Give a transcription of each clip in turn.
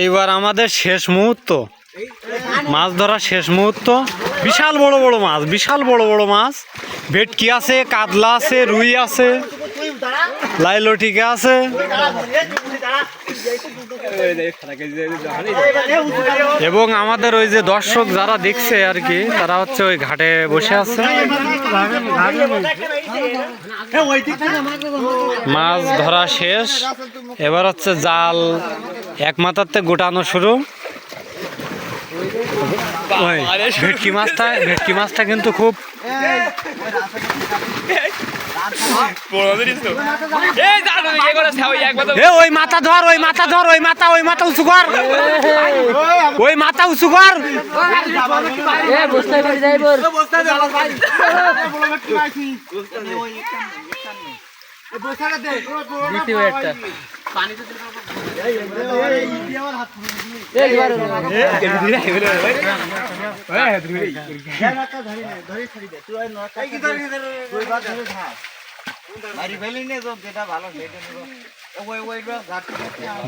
এইবার আমাদের শেষ মুহূর্ত, মাছ ধরা শেষ মুহূর্ত। বিশাল বড় বড় মাছ, বিশাল বড় বড় মাছ। ভেটকি আছে, কাতলা আছে, রুই আছে, লাইলটিকা আছে। এবং আমাদের ওই যে দর্শক যারা দেখছে আর কি, তারা হচ্ছে ওই ঘাটে বসে আছে। মাছ ধরা শেষ, এবার হচ্ছে জাল এক মাথাতে গোটানো শুরু। ভেটকি মাছটা কিন্তু খুব ওই মাথা ধর, ওই মাথা ধর, ওই মাথা উঁচু কর, ওই মাথা উঁচু কর।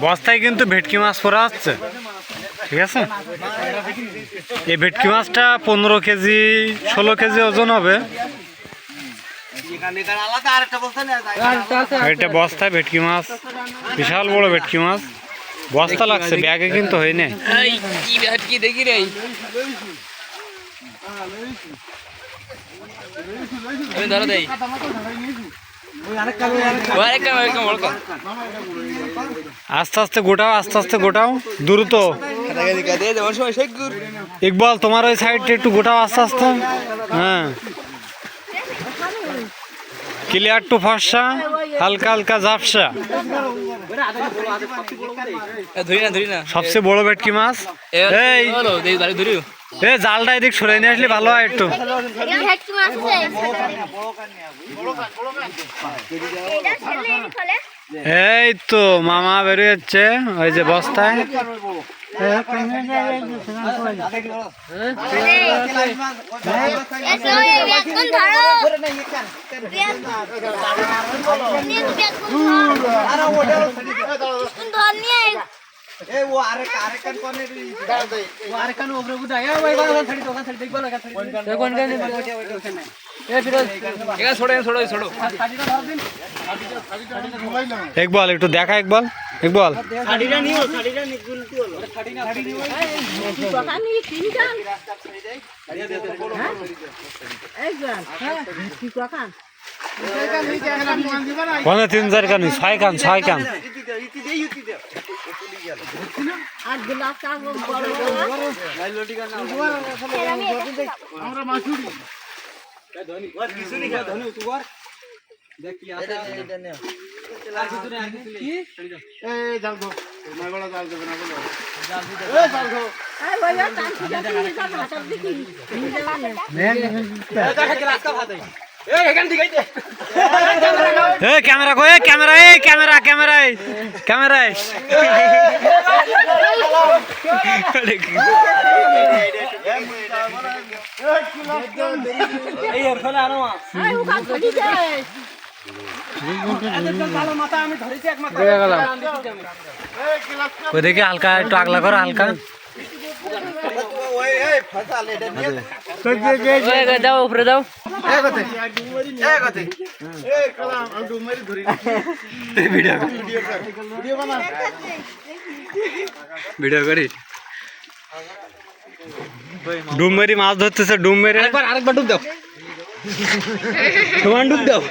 বস্তায় কিন্তু ভেটকি মাছ পড়া হচ্ছে, ঠিক আছে। এই ভেটকি মাছটা 15 কেজি 16 কেজি ওজন হবে। এটা বস্তায় ভেটকি মাছ, বিশাল বড় ভেটকি মাছ। বস্তা লাগছে, ব্যাগে কিন্তু হয় না। আস্তে আস্তে গোটাও, আস্তে আস্তে গোটাও, দ্রুত। ইকবাল তোমার ওই সাইডটা একটু গোটাও আস্তে আস্তে। হ্যাঁ, ক্লিয়ার টু ফর্সা, হালকা হালকা ঝাপসা। সবচেয়ে বড় ভেটকি মাছ। এই জালটা এদিক সরে নিয়ে আসলে ভালো হয় একটু। এই তো মামা বেরিয়ে যাচ্ছে ওই যে বস্তায়। ইকবাল একটু দেখা, ইকবাল ইকবাল কোনে 3-4 কান 6 কান 6 কান। ক্যামেরা কো, ক্যামেরা, ক্যামেরা ক্যামেরা ক্যামেরায়। ওইদিকে হালকা একটু আগলা করো, হালকা দাও, উপরে দাও। ভিডিও করি। ডুব মেরি মাছ ধরতেছে, ডুব মেরে। আরেকবার ডুব দাও, তোমার ডুব দাও।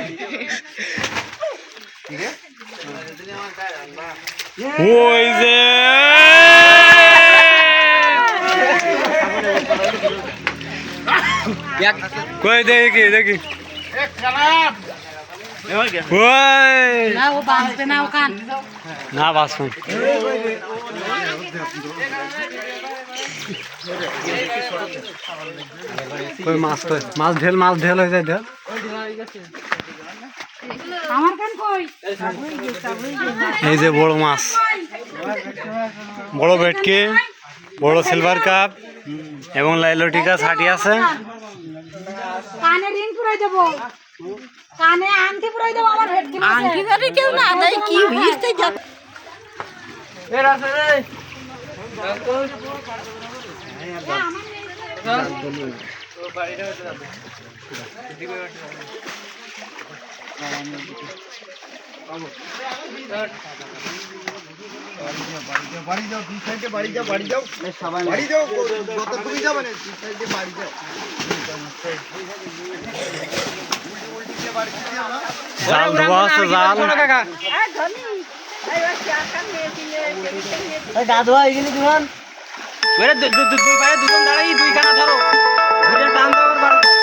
ওই যে কই দেখি দেখি, না বাসন কই মাছ, কই মাছ ঢেল, মাছ ঢেল হয়ে যায়, ঢেল। এই যে বড় মাছ, বড় ভেটকি, বড় সিলভার কাপ এবং লাইলটিকা ছাটি আছে। কানে রিং পুরাই দেব, কানে আংটি পুরাই দেব। আমার ভেটকি মাছ আংটি ধরে কেউ না, তাই কি হইছে? বাড়ি যাও দুই সাইডে বাড়ি যাও বাড়ি যাও বাড়ি যাও যত তুমি যাবে না দুই সাইডে বাড়ি যাও জাল ধোয়া আছে জাল গা ধোয়া এখানে দুজন দুই পায়ে দুজন দাঁড়াই দুই কানা ধরো ধরে টান দাও আর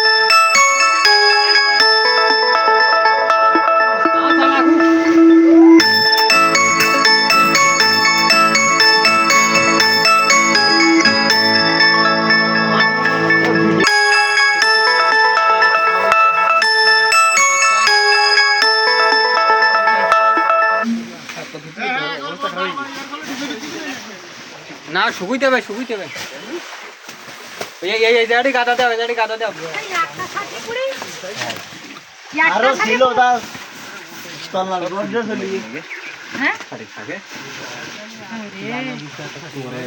না শুকুইতে হবে এই জায়গাটি গাদা দাও এই জায়গাটি গাদা দাও আরো ছিল তা তলার গর্জ চলি হ্যাঁ থাকে ওরে